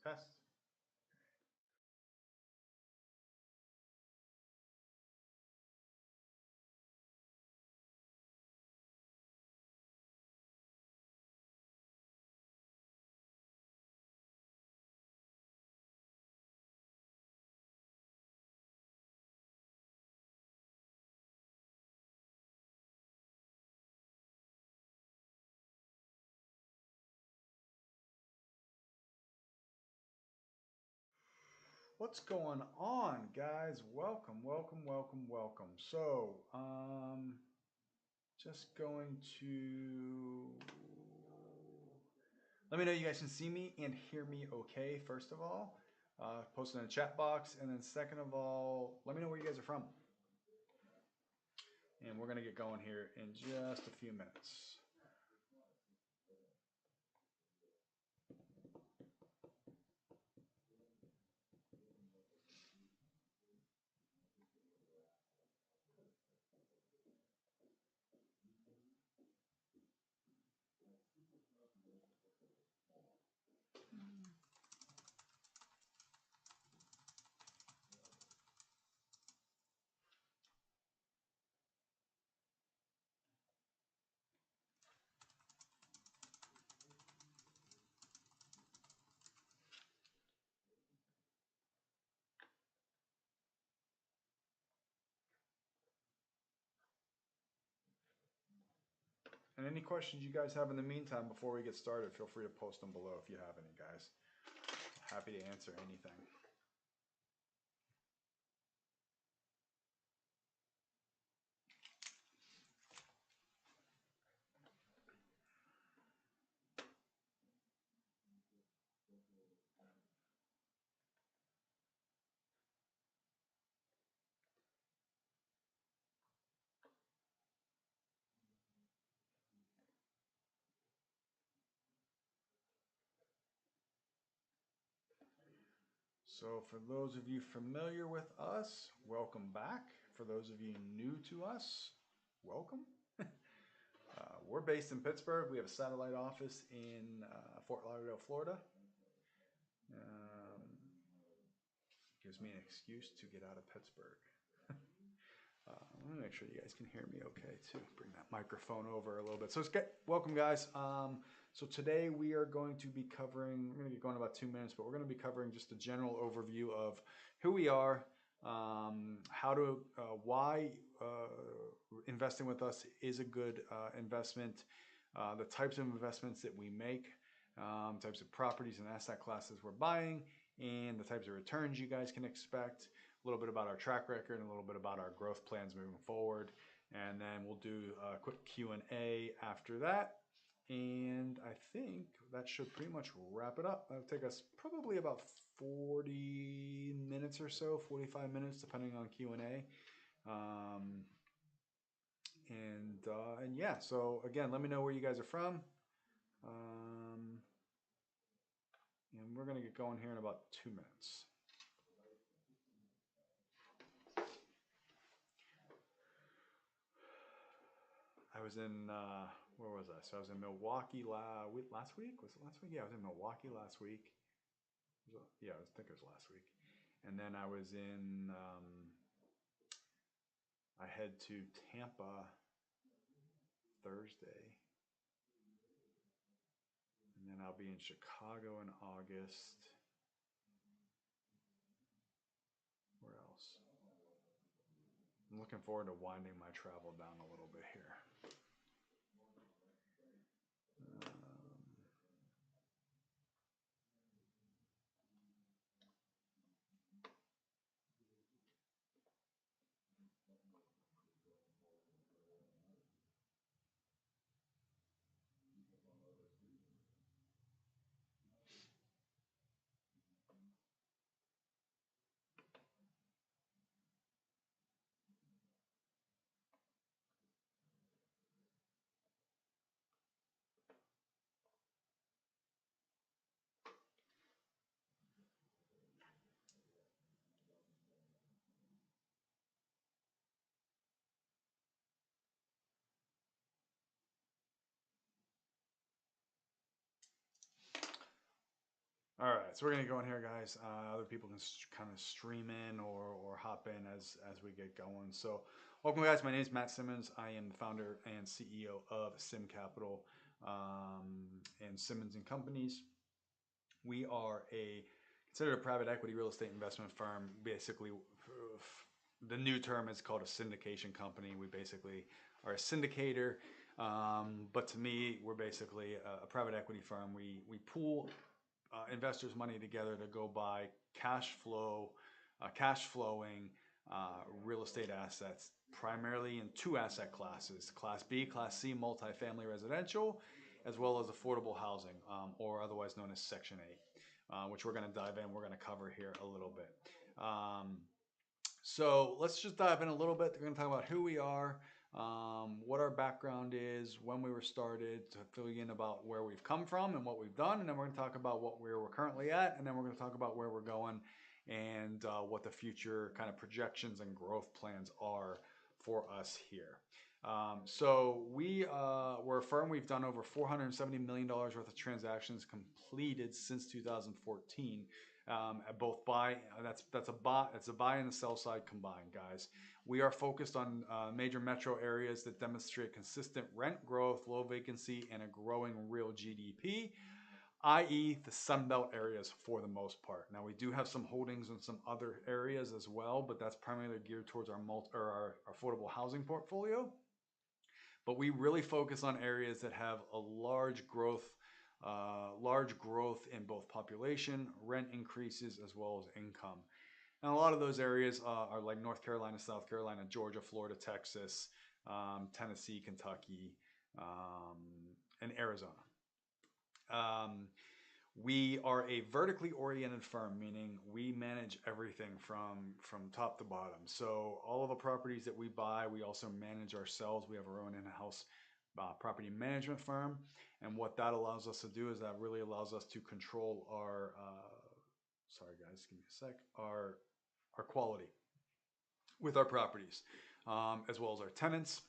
Test. What's going on, guys? Welcome, welcome, welcome, welcome. So, just going to let me know you guys can see me and hear me okay, first of all. Post in the chat box. And then second of all, let me know where you guys are from. And we're going to get going here in just a few minutes. And any questions you guys have in the meantime before we get started, feel free to post them below if you have any, guys. Happy to answer anything. So for those of you familiar with us, welcome back. For those of you new to us, welcome. We're based in Pittsburgh. We have a satellite office in Fort Lauderdale, Florida. Gives me an excuse to get out of Pittsburgh. Let me make sure you guys can hear me okay too. Bring that microphone over a little bit. So welcome, guys. So today we are going to be covering, we're going to get going in about 2 minutes, but we're going to be covering just a general overview of who we are, why investing with us is a good investment, the types of investments that we make, types of properties and asset classes we're buying, and the types of returns you guys can expect, a little bit about our track record, and a little bit about our growth plans moving forward. And then we'll do a quick Q&A after that. And I think that should pretty much wrap it up. It'll take us probably about 40 minutes or so, 45 minutes, depending on Q&A. And yeah, so again, let me know where you guys are from. And we're going to get going here in about 2 minutes. I was in, where was I? So I was in Milwaukee last week. Was it last week? Yeah, I was in Milwaukee last week. Yeah, I think it was last week. And then I was in, I head to Tampa Thursday. And then I'll be in Chicago in August. Where else? I'm looking forward to winding my travel down a little bit here. so we're gonna go in here, guys. Other people can kind of stream in or hop in as we get going. So, welcome, guys. My name is Matt Simmons. I am the founder and CEO of SIMM Capital and Simmons and Companies. We are considered a private equity real estate investment firm. Basically, the new term is called a syndication company. We basically are a syndicator, but to me, we're basically a private equity firm. We pool investors' money together to go buy cash flowing real estate assets, primarily in two asset classes: Class B, Class C, multifamily residential, as well as affordable housing, or otherwise known as Section 8, which we're going to dive in. We're going to cover here a little bit. So let's just dive in a little bit. We're going to talk about who we are, what our background is, when we were started, to fill you in about where we've come from and what we've done, and then we're going to talk about where we're currently at, and then we're going to talk about where we're going and what the future kind of projections and growth plans are for us here. So we're a firm. We've done over $470 million worth of transactions completed since 2014. At both buy, that's a buy and the sell side combined, guys. We are focused on major metro areas that demonstrate consistent rent growth, low vacancy, and a growing real GDP, i.e. the Sunbelt areas for the most part. Now, we do have some holdings in some other areas as well, but that's primarily geared towards our affordable housing portfolio. But we really focus on areas that have a large growth in both population, rent increases, as well as income. And a lot of those areas are like North Carolina, South Carolina, Georgia, Florida, Texas, Tennessee, Kentucky, and Arizona. We are a vertically oriented firm, meaning we manage everything from top to bottom. So all of the properties that we buy, we also manage ourselves. We have our own in-house property management firm. And what that allows us to do is that really allows us to control our, sorry guys, give me a sec, our quality with our properties, as well as our tenants,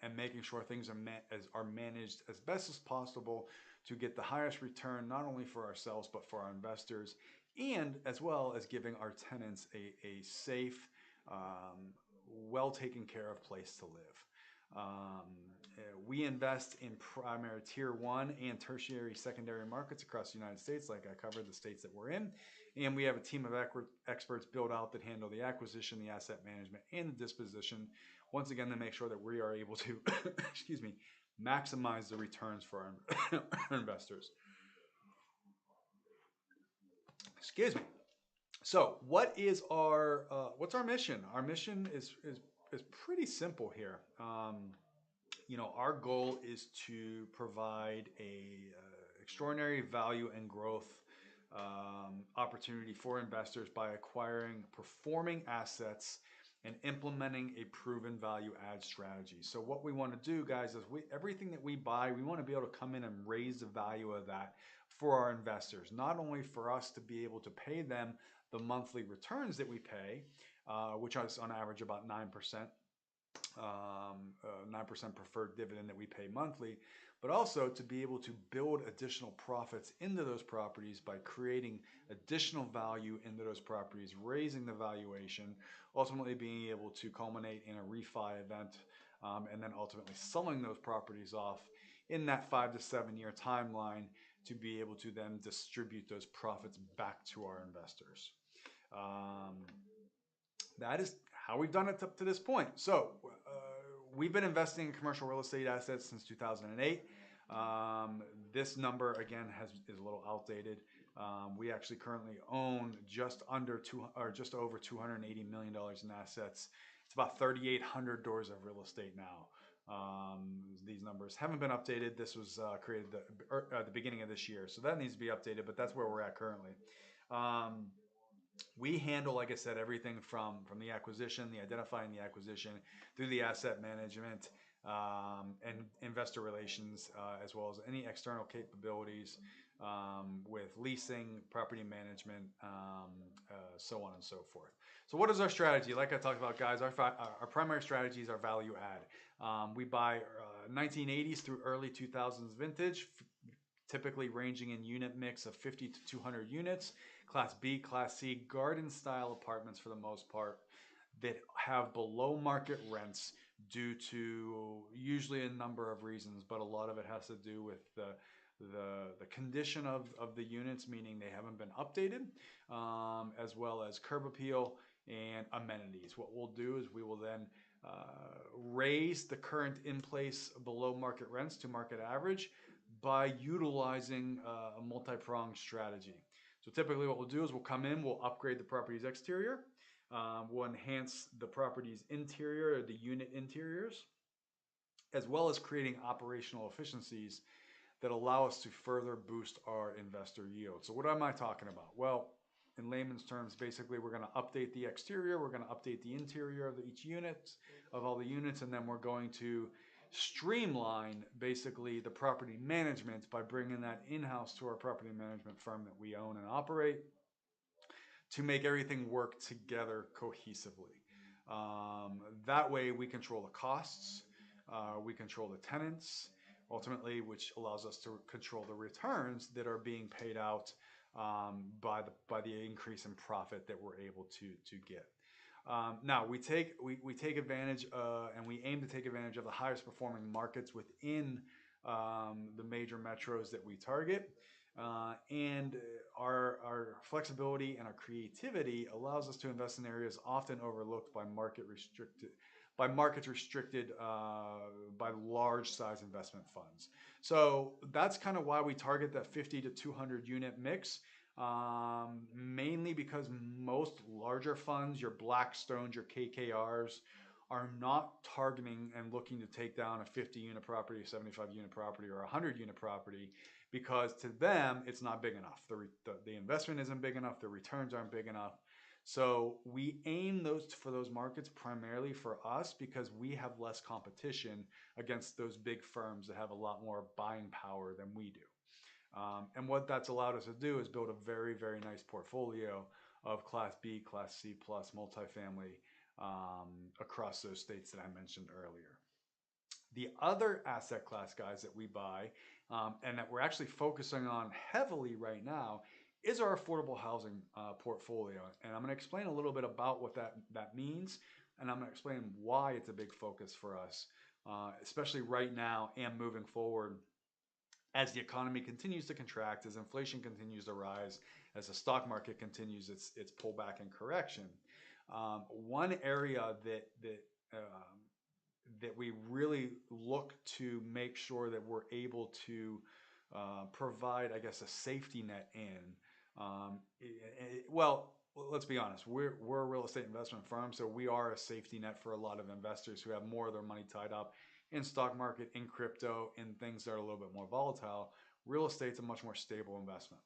and making sure things are managed as best as possible to get the highest return, not only for ourselves, but for our investors, and as well as giving our tenants a safe, well taken care of place to live. We invest in primary tier 1 and tertiary secondary markets across the United States, like I covered the states that we're in. And we have a team of experts built out that handle the acquisition, the asset management, and the disposition, once again, to make sure that we are able to, excuse me, maximize the returns for our investors. Excuse me. So what is what's our mission? Our mission is pretty simple here. Our goal is to provide extraordinary value and growth opportunity for investors by acquiring performing assets and implementing a proven value add strategy. So what we want to do, guys, is everything that we buy, we want to be able to come in and raise the value of that for our investors, not only for us to be able to pay them the monthly returns that we pay, which is on average about 9%, 9% preferred dividend that we pay monthly, but also to be able to build additional profits into those properties by creating additional value into those properties, raising the valuation, ultimately being able to culminate in a refi event, and then ultimately selling those properties off in that 5 to 7 year timeline to be able to then distribute those profits back to our investors. That is how we've done it up to this point. So we've been investing in commercial real estate assets since 2008. This number again is a little outdated. We actually currently own just over $280 million in assets. It's about 3,800 doors of real estate now. These numbers haven't been updated. This was created at the beginning of this year, so that needs to be updated, but that's where we're at currently. We handle, like I said, everything from the acquisition, the identifying the acquisition, through the asset management and investor relations, as well as any external capabilities with leasing, property management, so on and so forth. So what is our strategy? Like I talked about, guys, our primary strategies are value add. We buy 1980s through early 2000s vintage, typically ranging in unit mix of 50 to 200 units. Class B, Class C, garden style apartments for the most part that have below market rents due to usually a number of reasons, but a lot of it has to do with the condition of the units, meaning they haven't been updated, as well as curb appeal and amenities. What we'll do is we will then raise the current in place below market rents to market average by utilizing a multi-pronged strategy. So typically what we'll do is we'll come in, we'll upgrade the property's exterior, we'll enhance the property's interior, or the unit interiors, as well as creating operational efficiencies that allow us to further boost our investor yield. So what am I talking about? Well, in layman's terms, basically we're going to update the exterior, we're going to update the interior of each unit, of all the units, and then we're going to streamline basically the property management by bringing that in-house to our property management firm that we own and operate to make everything work together cohesively. That way we control the costs, we control the tenants, ultimately, which allows us to control the returns that are being paid out by the increase in profit that we're able to get. Now we take advantage and we aim to take advantage of the highest performing markets within the major metros that we target, and our flexibility and our creativity allows us to invest in areas often overlooked by markets restricted by large size investment funds. So that's kind of why we target that 50 to 200 unit mix. Mainly because most larger funds, your Blackstones, your KKRs, are not targeting and looking to take down a 50 unit property, a 75 unit property, or a 100 unit property, because to them it's not big enough. The investment isn't big enough, the returns aren't big enough. So we aim for those markets primarily for us because we have less competition against those big firms that have a lot more buying power than we do. And what that's allowed us to do is build a very, very nice portfolio of Class B, Class C plus multifamily across those states that I mentioned earlier. The other asset class, guys, that we buy and that we're actually focusing on heavily right now is our affordable housing portfolio. And I'm going to explain a little bit about what that means, and I'm going to explain why it's a big focus for us, especially right now and moving forward as the economy continues to contract, as inflation continues to rise, as the stock market continues its pullback and correction. One area that we really look to make sure that we're able to provide, I guess, a safety net in. Well, let's be honest, we're a real estate investment firm, so we are a safety net for a lot of investors who have more of their money tied up in stock market, in crypto, in things that are a little bit more volatile. Real estate's a much more stable investment.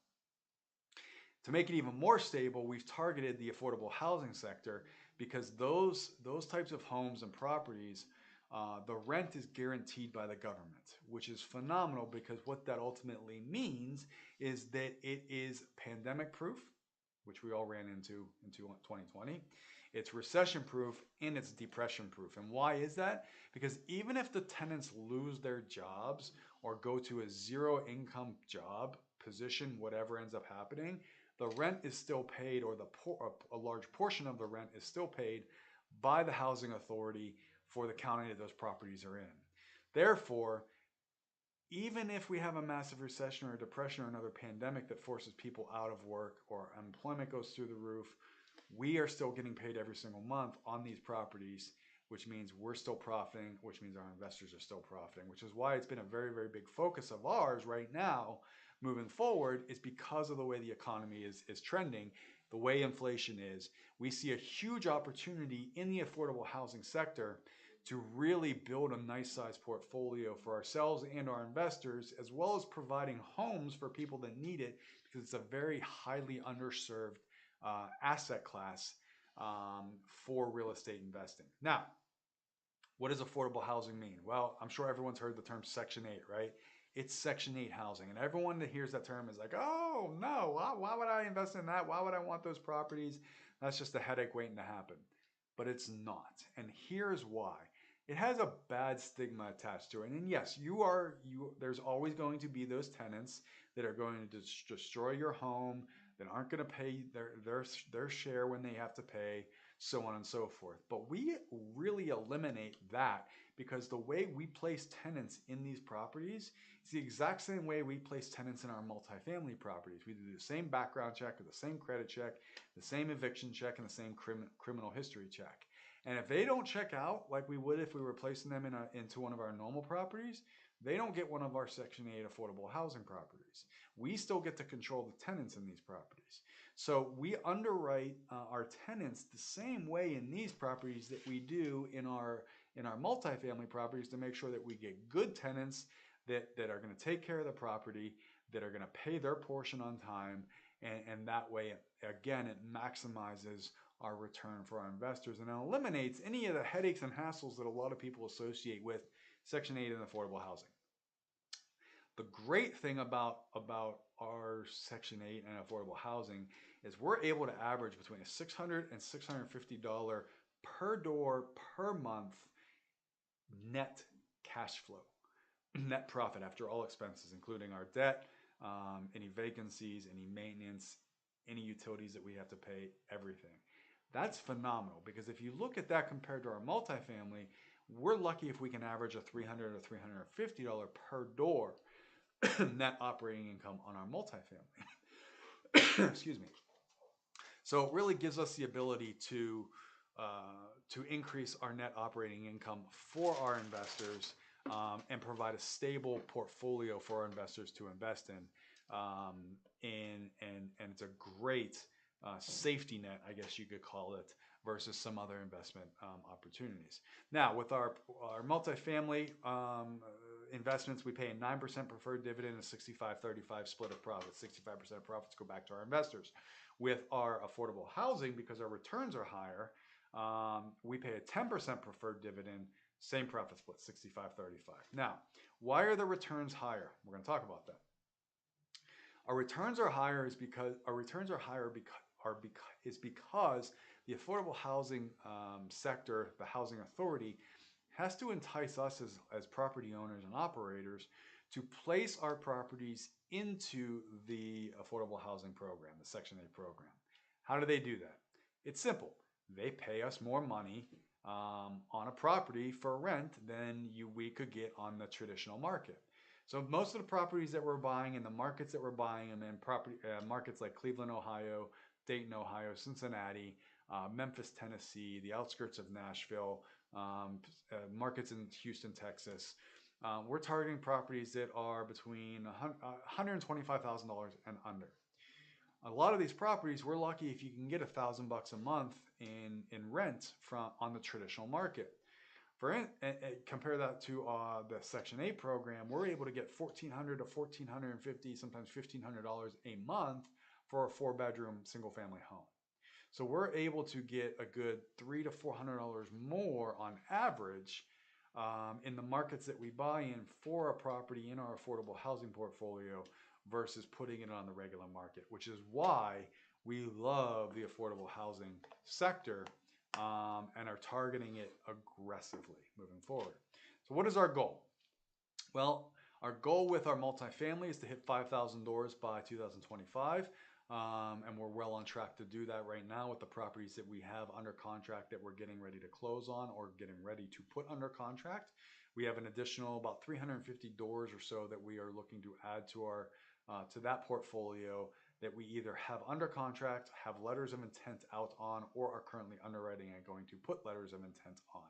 To make it even more stable, we've targeted the affordable housing sector because those types of homes and properties, the rent is guaranteed by the government, which is phenomenal because what that ultimately means is that it is pandemic proof, which we all ran into 2020. It's recession proof and it's depression proof. And why is that? Because even if the tenants lose their jobs or go to a zero income job position, whatever ends up happening, the rent is still paid, or a large portion of the rent is still paid by the housing authority for the county that those properties are in. Therefore, even if we have a massive recession or a depression or another pandemic that forces people out of work or unemployment goes through the roof, we are still getting paid every single month on these properties, which means we're still profiting, which means our investors are still profiting, which is why it's been a very, very big focus of ours right now moving forward, is because of the way the economy is trending, the way inflation is. We see a huge opportunity in the affordable housing sector to really build a nice sized portfolio for ourselves and our investors, as well as providing homes for people that need it, because it's a very highly underserved asset class for real estate investing. Now, what does affordable housing mean? Well, I'm sure everyone's heard the term Section 8, right? It's Section 8 housing. And everyone that hears that term is like, oh, no, why would I invest in that? Why would I want those properties? That's just a headache waiting to happen. But it's not. And here's why. it has a bad stigma attached to it. And yes, there's always going to be those tenants that are going to destroy your home, that aren't going to pay their share when they have to pay, so on and so forth. But we really eliminate that, because the way we place tenants in these properties is the exact same way we place tenants in our multifamily properties. We do the same background check, or the same credit check, the same eviction check, and the same criminal history check. And if they don't check out like we would if we were placing them into one of our normal properties, they don't get one of our Section 8 affordable housing properties. We still get to control the tenants in these properties. So we underwrite our tenants the same way in these properties that we do in our multifamily properties, to make sure that we get good tenants that are going to take care of the property, that are going to pay their portion on time, and that way, again, it maximizes our return for our investors, and it eliminates any of the headaches and hassles that a lot of people associate with Section 8 and affordable housing. The great thing about our Section 8 and affordable housing is we're able to average between $600 and $650 per door per month net cash flow, net profit after all expenses, including our debt, any vacancies, any maintenance, any utilities that we have to pay, everything. That's phenomenal, because if you look at that compared to our multifamily, we're lucky if we can average a $300 or $350 per door net operating income on our multifamily. Excuse me. So it really gives us the ability to increase our net operating income for our investors, and provide a stable portfolio for our investors to invest in. And it's a great safety net, I guess you could call it, versus some other investment opportunities. Now, with our multifamily investments, we pay a 9% preferred dividend and a 65-35 split of profits. 65% of profits go back to our investors. With our affordable housing, because our returns are higher, we pay a 10% preferred dividend, same profit split, 65-35. Now, why are the returns higher? We're going to talk about that. Our returns are higher because the affordable housing sector, the housing authority, has to entice us as property owners and operators to place our properties into the affordable housing program, the Section 8 program. How do they do that? It's simple. They pay us more money on a property for rent than we could get on the traditional market. So most of the properties that we're buying in the markets that we're buying them in, markets like Cleveland, Ohio, Dayton, Ohio, Cincinnati, Memphis, Tennessee, the outskirts of Nashville, markets in Houston, Texas. We're targeting properties that are between $125,000 and under. A lot of these properties, we're lucky if you can get $1,000 a month in rent on the traditional market. Compare that to the Section 8 program, we're able to get $1,400 to $1,450, sometimes $1,500 a month for a 4-bedroom single-family home. So we're able to get a good $300 to $400 more on average in the markets that we buy in for a property in our affordable housing portfolio versus putting it on the regular market, which is why we love the affordable housing sector and are targeting it aggressively moving forward. So what is our goal? Well, our goal with our multifamily is to hit 5,000 doors by 2025. And we're well on track to do that right now with the properties that we have under contract that we're getting ready to close on or getting ready to put under contract. We have an additional about 350 doors or so that we are looking to add to our to that portfolio that we either have under contract, have letters of intent out on, or are currently underwriting and going to put letters of intent on.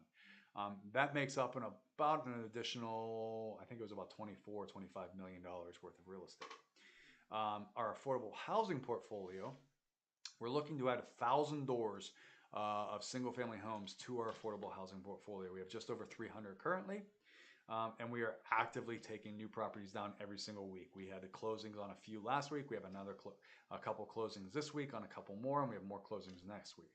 That makes up about an additional, I think it was about $24, $25 million worth of real estate. Our affordable housing portfolio, we're looking to add 1,000 doors of single-family homes to our affordable housing portfolio. We have just over 300 currently, and we are actively taking new properties down every single week. We had closings on a few last week. We have a couple closings this week on a couple more, and we have more closings next week.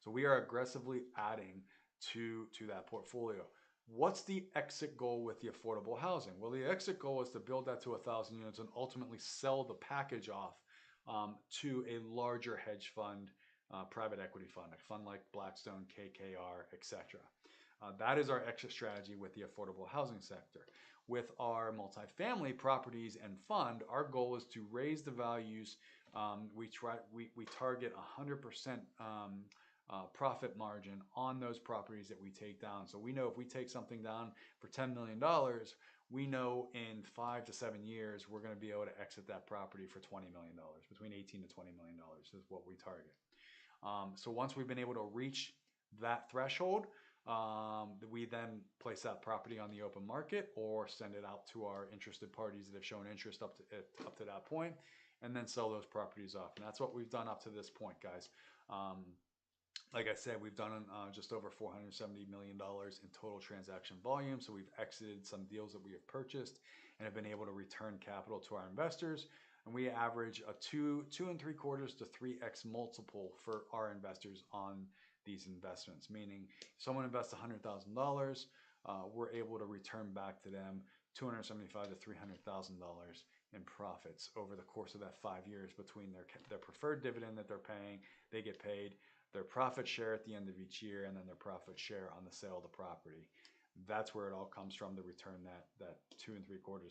So we are aggressively adding to that portfolio. What's the exit goal with the affordable housing? Well, the exit goal is to build that to 1,000 units and ultimately sell the package off to a larger hedge fund, private equity fund, a fund like Blackstone, KKR, etc. That is our exit strategy with the affordable housing sector. With our multifamily properties and fund, our goal is to raise the values. We target 100% profit margin on those properties that we take down. So we know if we take something down for $10 million, we know in 5 to 7 years we're going to be able to exit that property for $20 million. Between $18 to $20 million is what we target. So once we've been able to reach that threshold, we then place that property on the open market or send it out to our interested parties that have shown interest up to that point, and then sell those properties off. And that's what we've done up to this point, guys. Like I said, we've done just over $470 million in total transaction volume. So we've exited some deals that we have purchased and have been able to return capital to our investors. And we average a 2.75 to 3x multiple for our investors on these investments. Meaning, if someone invests $100,000, we're able to return back to them $275,000 to $300,000 in profits over the course of that 5 years between their preferred dividend that they're paying, they get paid, their profit share at the end of each year, and then their profit share on the sale of the property. That's where it all comes from to return that 2.75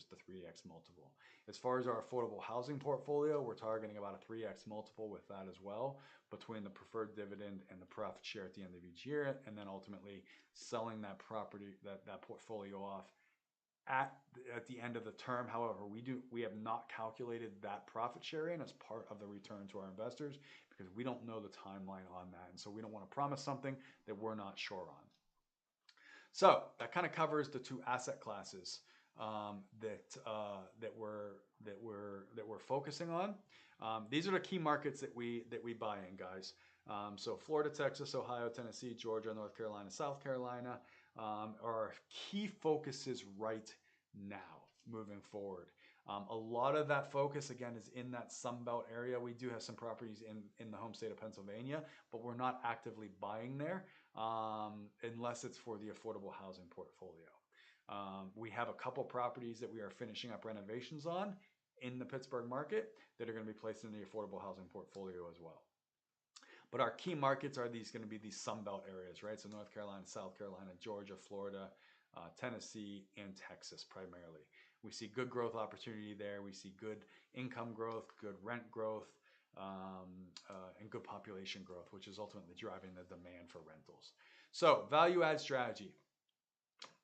to 3x multiple. As far as our affordable housing portfolio, we're targeting about a 3x multiple with that as well, between the preferred dividend and the profit share at the end of each year, and then ultimately selling that property, that portfolio off at the end of the term. However, we have not calculated that profit share in as part of the return to our investors because we don't know the timeline on that, and so we don't want to promise something that we're not sure on. So that kind of covers the two asset classes that we're focusing on. These are the key markets that we buy in, guys. So Florida, Texas, Ohio, Tennessee, Georgia, North Carolina, South Carolina are our key focuses right now moving forward. A lot of that focus, again, is in that Sunbelt area. We do have some properties in the home state of Pennsylvania, but we're not actively buying there unless it's for the affordable housing portfolio. We have a couple properties that we are finishing up renovations on in the Pittsburgh market that are going to be placed in the affordable housing portfolio as well. But our key markets are going to be these Sunbelt areas, right? So North Carolina, South Carolina, Georgia, Florida, Tennessee, and Texas primarily. We see good growth opportunity there. We see good income growth, good rent growth, and good population growth, which is ultimately driving the demand for rentals. So value add strategy,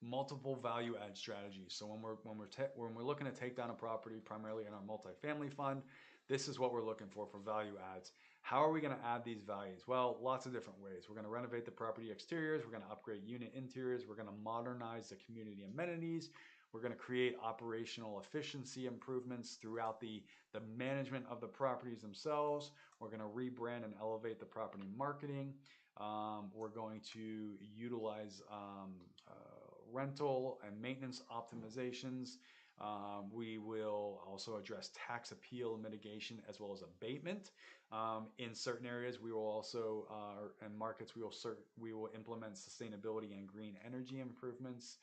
multiple value add strategies. So when we're looking to take down a property, primarily in our multifamily fund, this is what we're looking for value adds. How are we going to add these values? Well, lots of different ways. We're going to renovate the property exteriors. We're going to upgrade unit interiors. We're going to modernize the community amenities. We're going to create operational efficiency improvements throughout the management of the properties themselves. We're going to rebrand and elevate the property marketing. We're going to utilize rental and maintenance optimizations. We will also address tax appeal mitigation as well as abatement. In certain areas, we will also, and markets, we will implement sustainability and green energy improvements.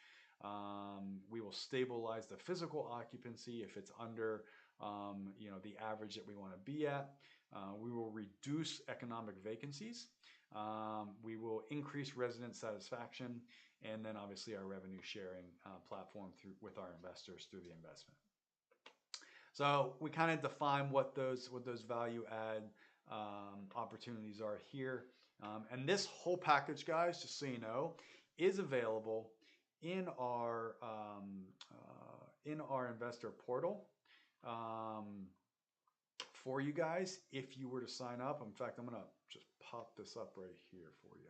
We will stabilize the physical occupancy if it's under the average that we want to be at. We will reduce economic vacancies. We will increase resident satisfaction, and then obviously our revenue sharing platform with our investors through the investment. So we kind of define what those value add opportunities are here. And this whole package, guys, just so you know, is available in our investor portal for you guys if you were to sign up. In fact, I'm gonna just pop this up right here for you.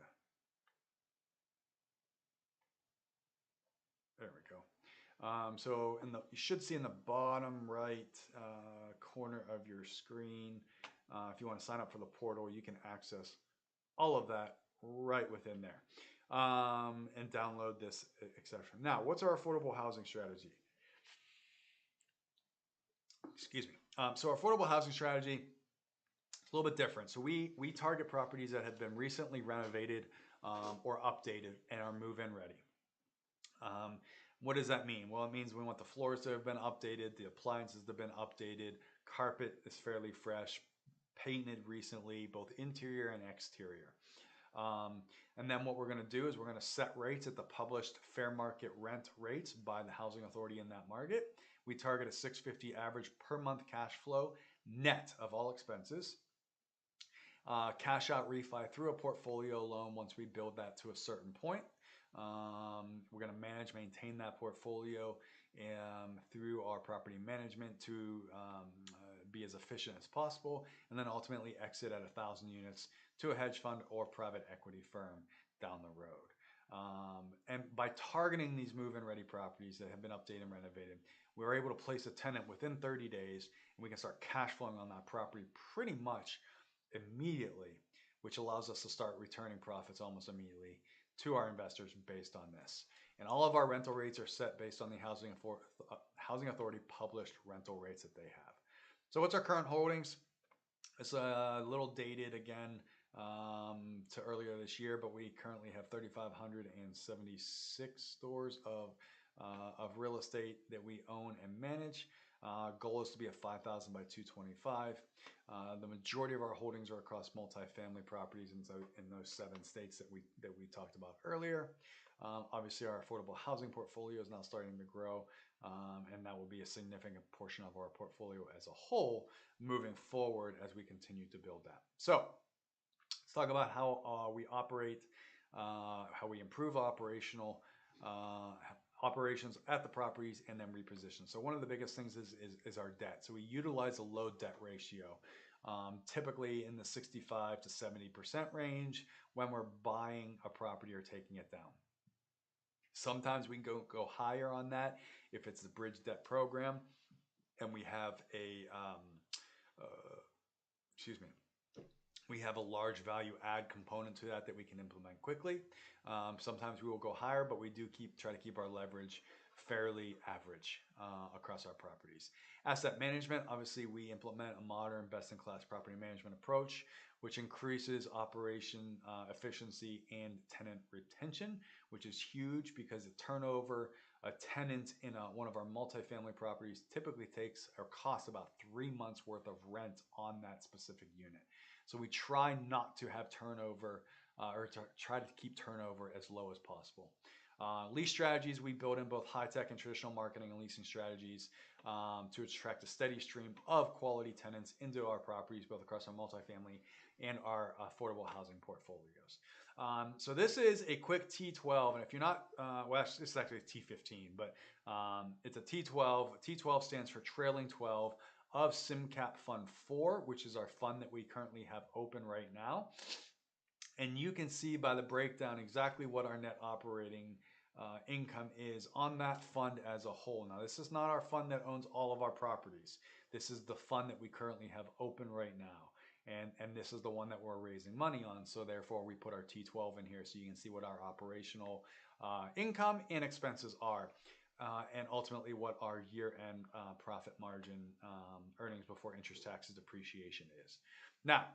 There we go. So you should see in the bottom right corner of your screen, if you want to sign up for the portal, you can access all of that right within there. And download this, etc. Now, what's our affordable housing strategy? Excuse me. So our affordable housing strategy is a little bit different. So we target properties that have been recently renovated or updated and are move-in ready. What does that mean? Well, it means we want the floors to have been updated, the appliances to have been updated, carpet is fairly fresh, painted recently, both interior and exterior. And then what we're going to do is we're going to set rates at the published fair market rent rates by the housing authority in that market. We target a $650 average per month cash flow net of all expenses. Cash out refi through a portfolio loan once we build that to a certain point. We're going to maintain that portfolio through our property management to be as efficient as possible, and then ultimately exit at 1,000 units to a hedge fund or private equity firm down the road. And by targeting these move-in ready properties that have been updated and renovated, we're able to place a tenant within 30 days, and we can start cash flowing on that property pretty much immediately, which allows us to start returning profits almost immediately to our investors based on this. And all of our rental rates are set based on the Housing Authority published rental rates that they have. So what's our current holdings? It's a little dated again to earlier this year, but we currently have 3,576 stores of real estate that we own and manage. Goal is to be at 5,000 by 225. The majority of our holdings are across multifamily properties in those 7 states that we talked about earlier. Obviously, our affordable housing portfolio is now starting to grow, and that will be a significant portion of our portfolio as a whole moving forward as we continue to build that. So let's talk about how we operate, how we improve operations at the properties, and then reposition. So one of the biggest things is our debt. So we utilize a low debt ratio, typically in the 65 to 70% range when we're buying a property or taking it down. Sometimes we can go higher on that if it's the bridge debt program and we have we have a large value add component to that we can implement quickly. Sometimes we will go higher, but we do try to keep our leverage fairly average across our properties. Asset management, obviously we implement a modern best-in-class property management approach, which increases operation efficiency and tenant retention, which is huge because the turnover, a tenant in one of our multifamily properties typically takes or costs about 3 months worth of rent on that specific unit. So we try not to have turnover or to try to keep turnover as low as possible. Lease strategies, we build in both high-tech and traditional marketing and leasing strategies to attract a steady stream of quality tenants into our properties, both across our multifamily and our affordable housing portfolios. So this is a quick T12, and if you're not, well, this is actually a T15, but it's a T12. T12 stands for Trailing 12 of SIMM Cap Fund 4, which is our fund that we currently have open right now. And you can see by the breakdown exactly what our net operating income is on that fund as a whole. Now, this is not our fund that owns all of our properties. This is the fund that we currently have open right now. And this is the one that we're raising money on. So therefore, we put our T12 in here so you can see what our operational income and expenses are. And ultimately what our year-end profit margin, earnings before interest, taxes, depreciation is. Now,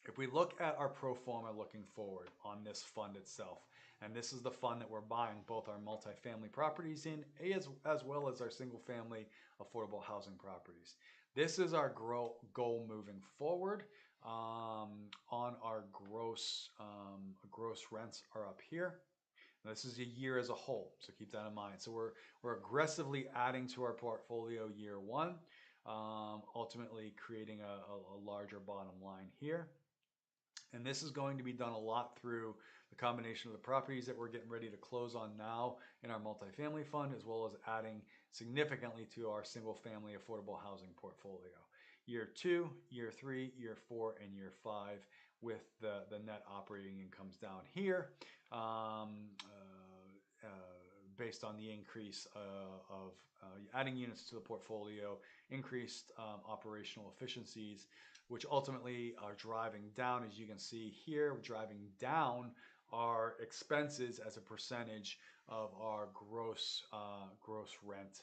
if we look at our pro forma looking forward on this fund itself, and this is the fund that we're buying both our multifamily properties in as well as our single family affordable housing properties. This is our goal moving forward. On our gross rents are up here. Now, this is a year as a whole, so keep that in mind. So we're aggressively adding to our portfolio year one, ultimately creating a larger bottom line here. And this is going to be done a lot through the combination of the properties that we're getting ready to close on now in our multifamily fund, as well as adding significantly to our single family affordable housing portfolio. Year 2, year 3, year 4, and year 5 with the net operating incomes down here based on the increase of adding units to the portfolio, increased operational efficiencies, which ultimately are driving down, as you can see here, driving down our expenses as a percentage of our gross rent,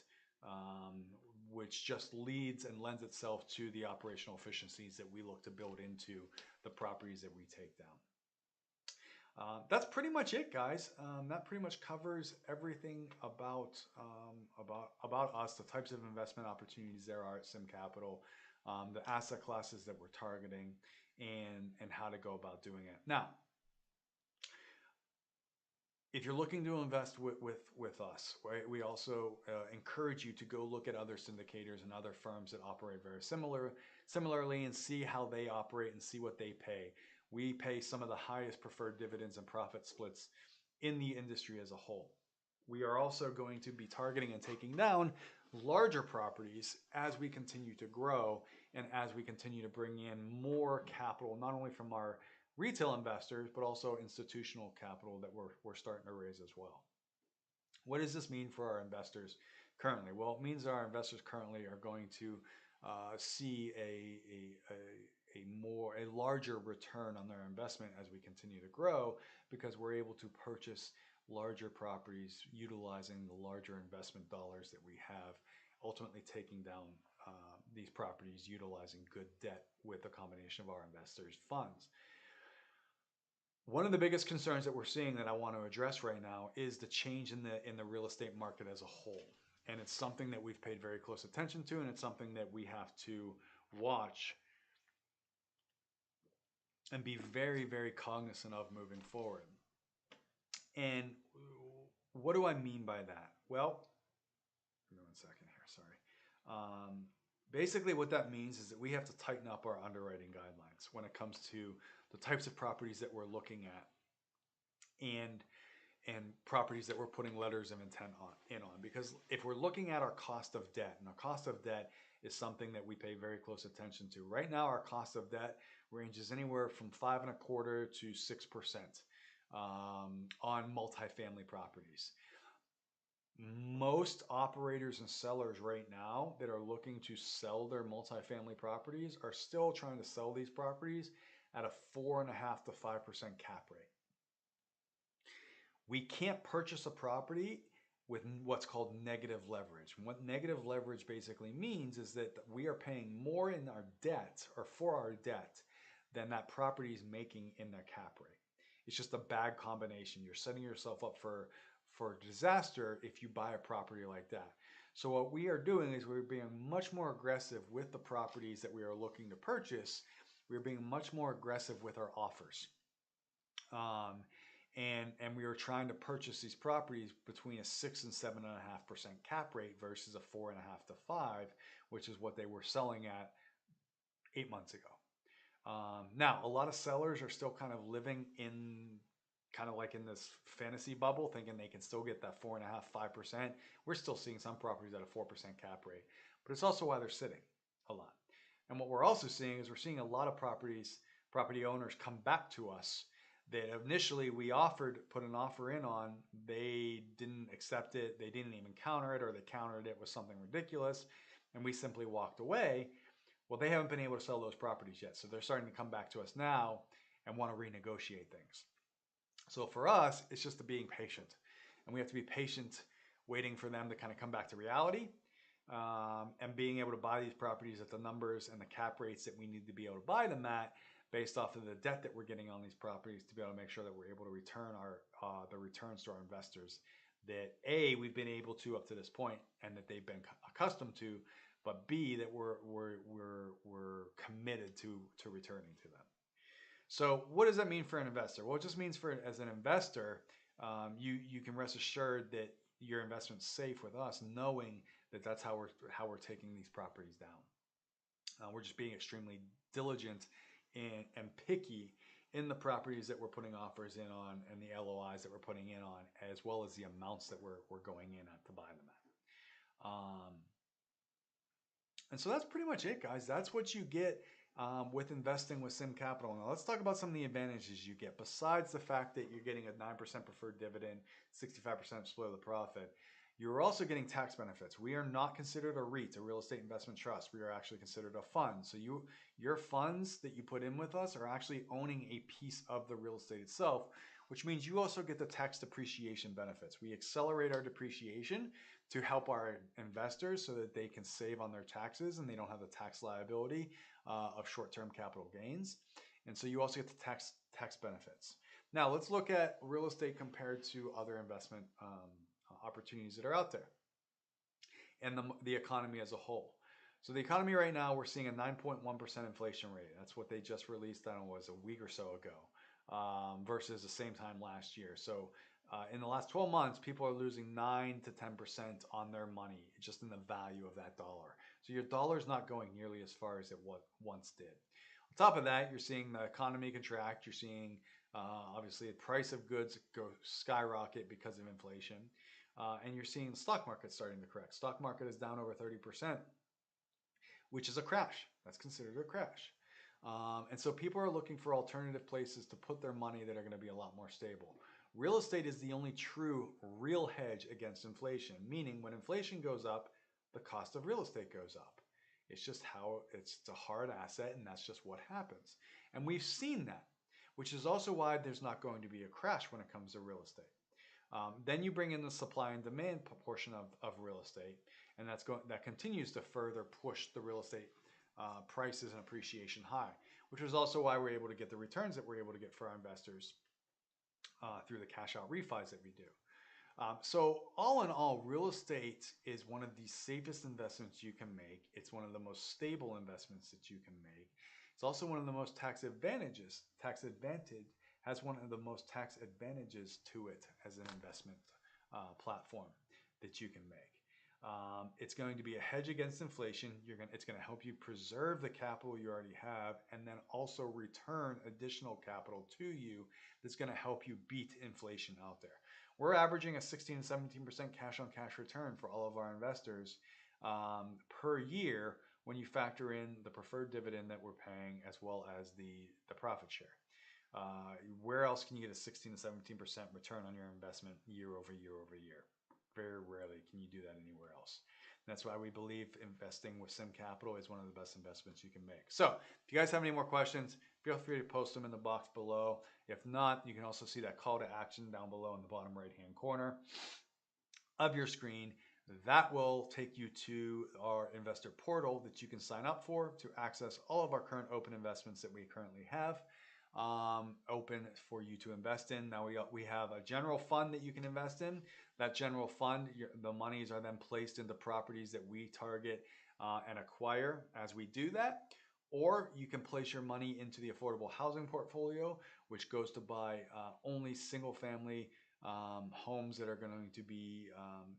which just leads and lends itself to the operational efficiencies that we look to build into the properties that we take down. That's pretty much it, guys. That pretty much covers everything about us, the types of investment opportunities there are at SIMM Capital, the asset classes that we're targeting, and how to go about doing it. Now, if you're looking to invest with us, right, we also encourage you to go look at other syndicators and other firms that operate very similarly and see how they operate and see what they pay. We pay some of the highest preferred dividends and profit splits in the industry as a whole. We are also going to be targeting and taking down larger properties as we continue to grow and as we continue to bring in more capital, not only from our retail investors, but also institutional capital that we're starting to raise as well. What does this mean for our investors currently? Well, it means our investors currently are going to see a larger return on their investment as we continue to grow, because we're able to purchase larger properties utilizing the larger investment dollars that we have, ultimately taking down these properties utilizing good debt with a combination of our investors' funds. One of the biggest concerns that we're seeing that I want to address right now is the change in the real estate market as a whole. And it's something that we've paid very close attention to, and it's something that we have to watch and be very, very cognizant of moving forward. And what do I mean by that? Well, give me 1 second here, sorry. Basically what that means is that we have to tighten up our underwriting guidelines when it comes to the types of properties that we're looking at and properties that we're putting letters of intent on. Because if we're looking at our cost of debt, and our cost of debt is something that we pay very close attention to. Right now, our cost of debt ranges anywhere from 5.25% to 6% on multifamily properties. Most operators and sellers right now that are looking to sell their multifamily properties are still trying to sell these properties at a 4.5% to 5% cap rate. We can't purchase a property with what's called negative leverage. And what negative leverage basically means is that we are paying more in our debt, or for our debt, than that property is making in their cap rate. It's just a bad combination. You're setting yourself up for disaster if you buy a property like that. So what we are doing is we're being much more aggressive with the properties that we are looking to purchase. We're being much more aggressive with our offers. And we are trying to purchase these properties between a 6 and 7.5% cap rate versus a 4.5 to 5, which is what they were selling at 8 months ago. Now, a lot of sellers are still kind of living in kind of like in this fantasy bubble, thinking they can still get that 4.5, 5%. We're still seeing some properties at a 4% cap rate, but it's also why they're sitting a lot. And what we're also seeing is we're seeing a lot of property owners come back to us that initially we put an offer in on, they didn't accept it, they didn't even counter it, or they countered it with something ridiculous, and we simply walked away. Well, they haven't been able to sell those properties yet, so they're starting to come back to us now and want to renegotiate things. So for us, it's just being patient, and we have to be patient, waiting for them to kind of come back to reality, and being able to buy these properties at the numbers and the cap rates that we need to be able to buy them at, based off of the debt that we're getting on these properties, to be able to make sure that we're able to return the returns to our investors that A, we've been able to up to this point, and that they've been accustomed to, but B, that we're committed to returning to them. So what does that mean for an investor? Well, it just means as an investor, you can rest assured that your investment's safe with us, knowing that that's how we're taking these properties down. We're just being extremely diligent and picky in the properties that we're putting offers in on, and the LOIs that we're putting in on, as well as the amounts that we're going in at to buy them at. And so that's pretty much it, guys. That's what you get with investing with SIMM Capital. Now let's talk about some of the advantages you get. Besides the fact that you're getting a 9% preferred dividend, 65% split of the profit, you're also getting tax benefits. We are not considered a REIT, a real estate investment trust. We are actually considered a fund. So your funds that you put in with us are actually owning a piece of the real estate itself, which means you also get the tax depreciation benefits. We accelerate our depreciation to help our investors so that they can save on their taxes and they don't have the tax liability of short-term capital gains. And so you also get the tax benefits. Now let's look at real estate compared to other investment opportunities that are out there, and the economy as a whole. So the economy right now, we're seeing a 9.1% inflation rate. That's what they just released, I don't know, was a week or so ago, versus the same time last year. So In the last 12 months, people are losing 9 to 10% on their money just in the value of that dollar. So your dollar is not going nearly as far as it once did. On top of that, you're seeing the economy contract. You're seeing obviously the price of goods go skyrocket because of inflation. And you're seeing the stock market starting to correct. Stock market is down over 30%, which is a crash. That's considered a crash. And so people are looking for alternative places to put their money that are going to be a lot more stable. Real estate is the only true real hedge against inflation, meaning when inflation goes up, the cost of real estate goes up. It's just how it's a hard asset, and that's just what happens. And we've seen that, which is also why there's not going to be a crash when it comes to real estate. Then you bring in the supply and demand portion of real estate, and that continues to further push the real estate prices and appreciation high, which is also why we're able to get the returns that we're able to get for our investors through the cash out refis that we do. So all in all, real estate is one of the safest investments you can make. It's one of the most stable investments that you can make. It's also one of the most tax advantage, has one of the most tax advantages to it as an investment platform that you can make. It's going to be a hedge against inflation. It's going to help you preserve the capital you already have, and then also return additional capital to you that's going to help you beat inflation out there. We're averaging a 16 to 17% cash on cash return for all of our investors per year when you factor in the preferred dividend that we're paying as well as the profit share. Where else can you get a 16 to 17% return on your investment year over year over year? Very rarely can you do that anywhere else. And that's why we believe investing with SIMM Capital is one of the best investments you can make. So if you guys have any more questions, feel free to post them in the box below. If not, you can also see that call to action down below in the bottom right-hand corner of your screen. That will take you to our investor portal that you can sign up for to access all of our current open investments that we currently have open for you to invest in. Now we have a general fund that you can invest in. That general fund, the monies are then placed into properties that we target and acquire as we do that. Or you can place your money into the affordable housing portfolio, which goes to buy only single family homes that are going to be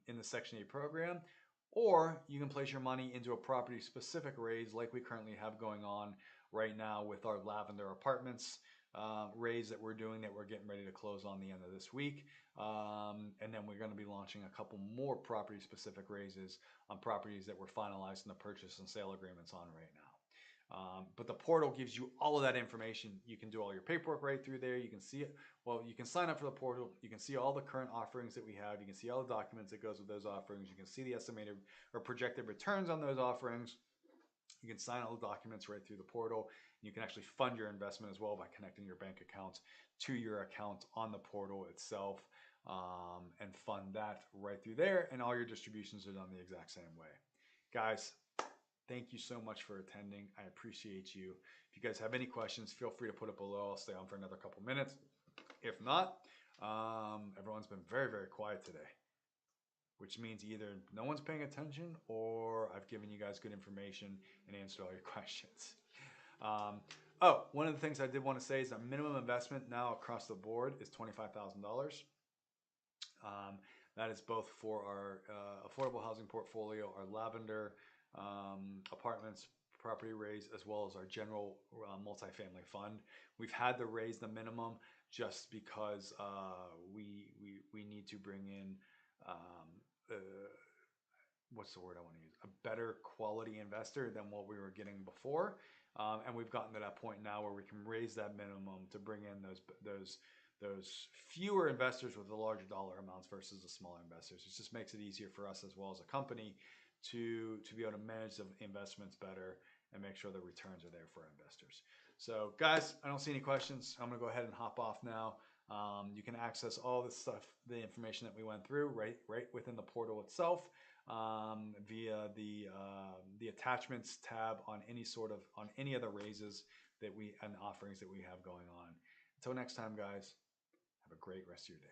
in the Section 8 program. Or you can place your money into a property specific raise like we currently have going on right now with our Lavender Apartments raise that we're doing, that we're getting ready to close on the end of this week. And then we're going to be launching a couple more property specific raises on properties that we're finalizing the purchase and sale agreements on right now. But the portal gives you all of that information. You can do all your paperwork right through there. You can see it. Well, you can sign up for the portal. You can see all the current offerings that we have. You can see all the documents that goes with those offerings. You can see the estimated or projected returns on those offerings. You can sign all the documents right through the portal. You can actually fund your investment as well by connecting your bank account to your account on the portal itself and fund that right through there. And all your distributions are done the exact same way. Guys, thank you so much for attending. I appreciate you. If you guys have any questions, feel free to put it below. I'll stay on for another couple minutes. If not, everyone's been very, very quiet today, which means either no one's paying attention or I've given you guys good information and answered all your questions. One of the things I did want to say is our minimum investment now across the board is $25,000. That is both for our affordable housing portfolio, our Lavender Apartments property raise, as well as our general multifamily fund. We've had to raise the minimum just because we need to bring in what's the word I want to use? A better quality investor than what we were getting before. And we've gotten to that point now where we can raise that minimum to bring in those fewer investors with the larger dollar amounts versus the smaller investors. It just makes it easier for us as well as a company to be able to manage the investments better and make sure the returns are there for our investors. So guys, I don't see any questions. I'm gonna go ahead and hop off now. You can access all this stuff, the information that we went through right within the portal itself via the attachments tab on any of the raises and offerings that we have going on. Until next time, guys, have a great rest of your day.